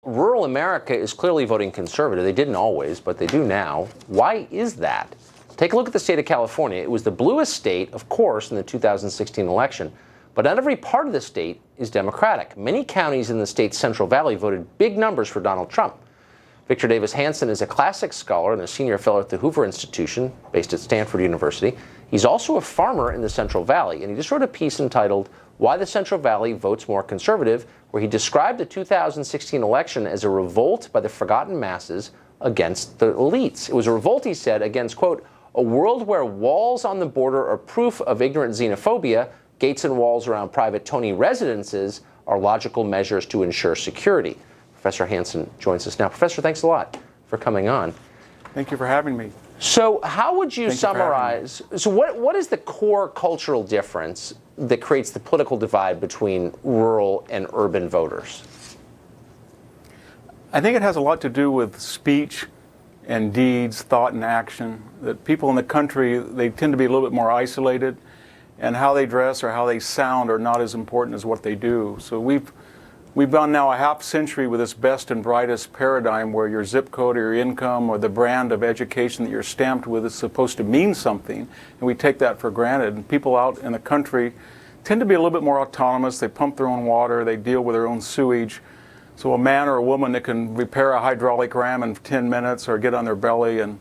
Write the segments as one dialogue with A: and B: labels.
A: Rural America is clearly voting conservative. They didn't always, but they do now. Why is that? Take a look at the state of California. It was the bluest state, of course, in the 2016 election, but not every part of the state is Democratic. Many counties in the state's Central Valley voted big numbers for Donald Trump. Victor Davis Hanson is a classics scholar and a senior fellow at the Hoover Institution, based at Stanford University. He's also a farmer in the Central Valley, and he just wrote a piece entitled "Why the Central Valley Votes More Conservative," where he described the 2016 election as a revolt by the forgotten masses against the elites. It was a revolt, he said, against, quote, "a world where walls on the border are proof of ignorant xenophobia, gates and walls around private Tony residences are logical measures to ensure security." Professor Hanson joins us now. Professor, thanks a lot for coming on.
B: Thank you for having me.
A: So how would you summarize, so what is the core cultural difference that creates the political divide between rural and urban voters?
B: I think it has a lot to do with speech and deeds, thought and action. That people in the country, they tend to be a little bit more isolated, and how they dress or how they sound are not as important as what they do. So we've gone now a half century with this best and brightest paradigm where your zip code or your income or the brand of education that you're stamped with is supposed to mean something, and we take that for granted. And people out in the country tend to be a little bit more autonomous. They pump their own water, they deal with their own sewage. So a man or a woman that can repair a hydraulic ram in 10 minutes or get on their belly and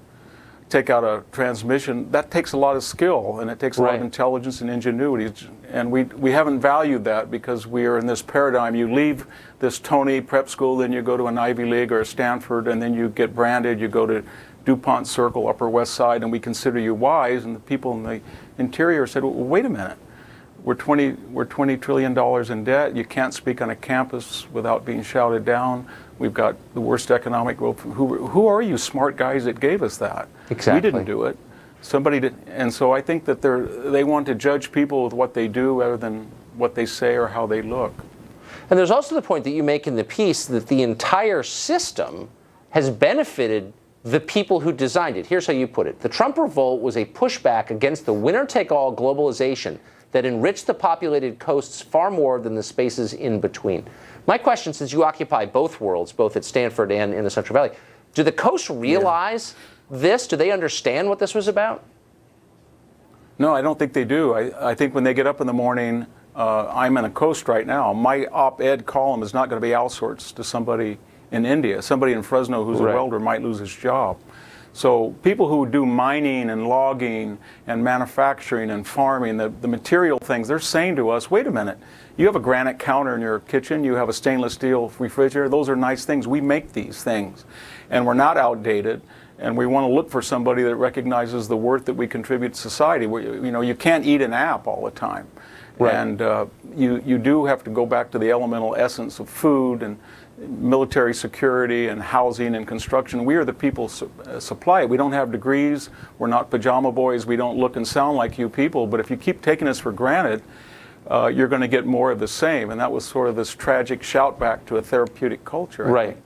B: take out a transmission, that takes a lot of skill, and it takes a lot of intelligence and ingenuity. And we haven't valued that because we are in this paradigm. You leave this Tony prep school, then you go to an Ivy League or a Stanford, and then you get branded, you go to DuPont Circle, Upper West Side, and we consider you wise. And the people in the interior said, well, wait a minute. We're $20 trillion in debt. You can't speak on a campus without being shouted down. We've got the worst economic growth. Who are you smart guys that gave us that?
A: Exactly.
B: We didn't do it. Somebody did. And so I think that they want to judge people with what they do rather than what they say or how they look.
A: And there's also the point that you make in the piece that the entire system has benefited the people who designed it. Here's how you put it. The Trump revolt was a pushback against the winner-take-all globalization that enriched the populated coasts far more than the spaces in between. My question, since you occupy both worlds, both at Stanford and in the Central Valley, do the coasts realize this? Do they understand what this was about?
B: No, I don't think they do. I think when they get up in the morning, I'm in a coast right now. My op-ed column is not going to be outsourced to somebody in India. Somebody in Fresno who's a welder might lose his job. So people who do mining and logging and manufacturing and farming, the material things, they're saying to us, wait a minute, you have a granite counter in your kitchen, you have a stainless steel refrigerator, those are nice things. We make these things, and we're not outdated, and we want to look for somebody that recognizes the worth that we contribute to society. You can't eat an app all the time. Right. And you do have to go back to the elemental essence of food and military security and housing and construction. We are the people supply it. We don't have degrees. We're not pajama boys. We don't look and sound like you people. But if you keep taking us for granted, you're going to get more of the same. And that was sort of this tragic shout back to a therapeutic culture.
A: Right.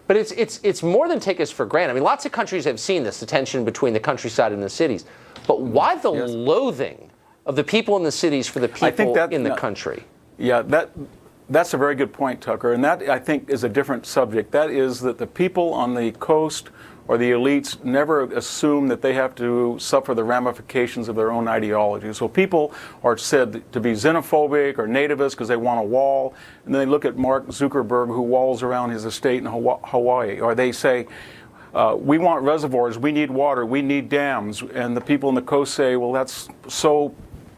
A: But it's more than take us for granted. I mean, lots of countries have seen this, the tension between the countryside and the cities. But why the loathing of the people in the cities for the people in the country?
B: Yeah, that's a very good point, Tucker. And that, I think, is a different subject. That is that the people on the coast or the elites never assume that they have to suffer the ramifications of their own ideology. So people are said to be xenophobic or nativist because they want a wall. And then they look at Mark Zuckerberg, who walls around his estate in Hawaii. Or they say, we want reservoirs, we need water, we need dams. And the people on the coast say, well, that's so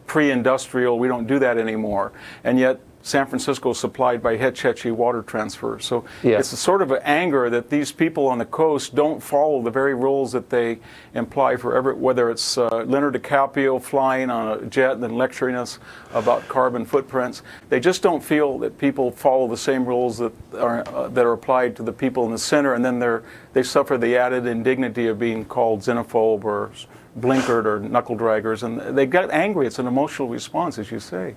B: pre-industrial, we don't do that anymore. And yet San Francisco is supplied by Hetch Hetchy water transfer. So it's a sort of an anger that these people on the coast don't follow the very rules that they imply for whether it's Leonardo DiCaprio flying on a jet and then lecturing us about carbon footprints. They just don't feel that people follow the same rules that are applied to the people in the center, and then they suffer the added indignity of being called xenophobe or blinkered or knuckle draggers, and they get angry. It's an emotional response, as you say.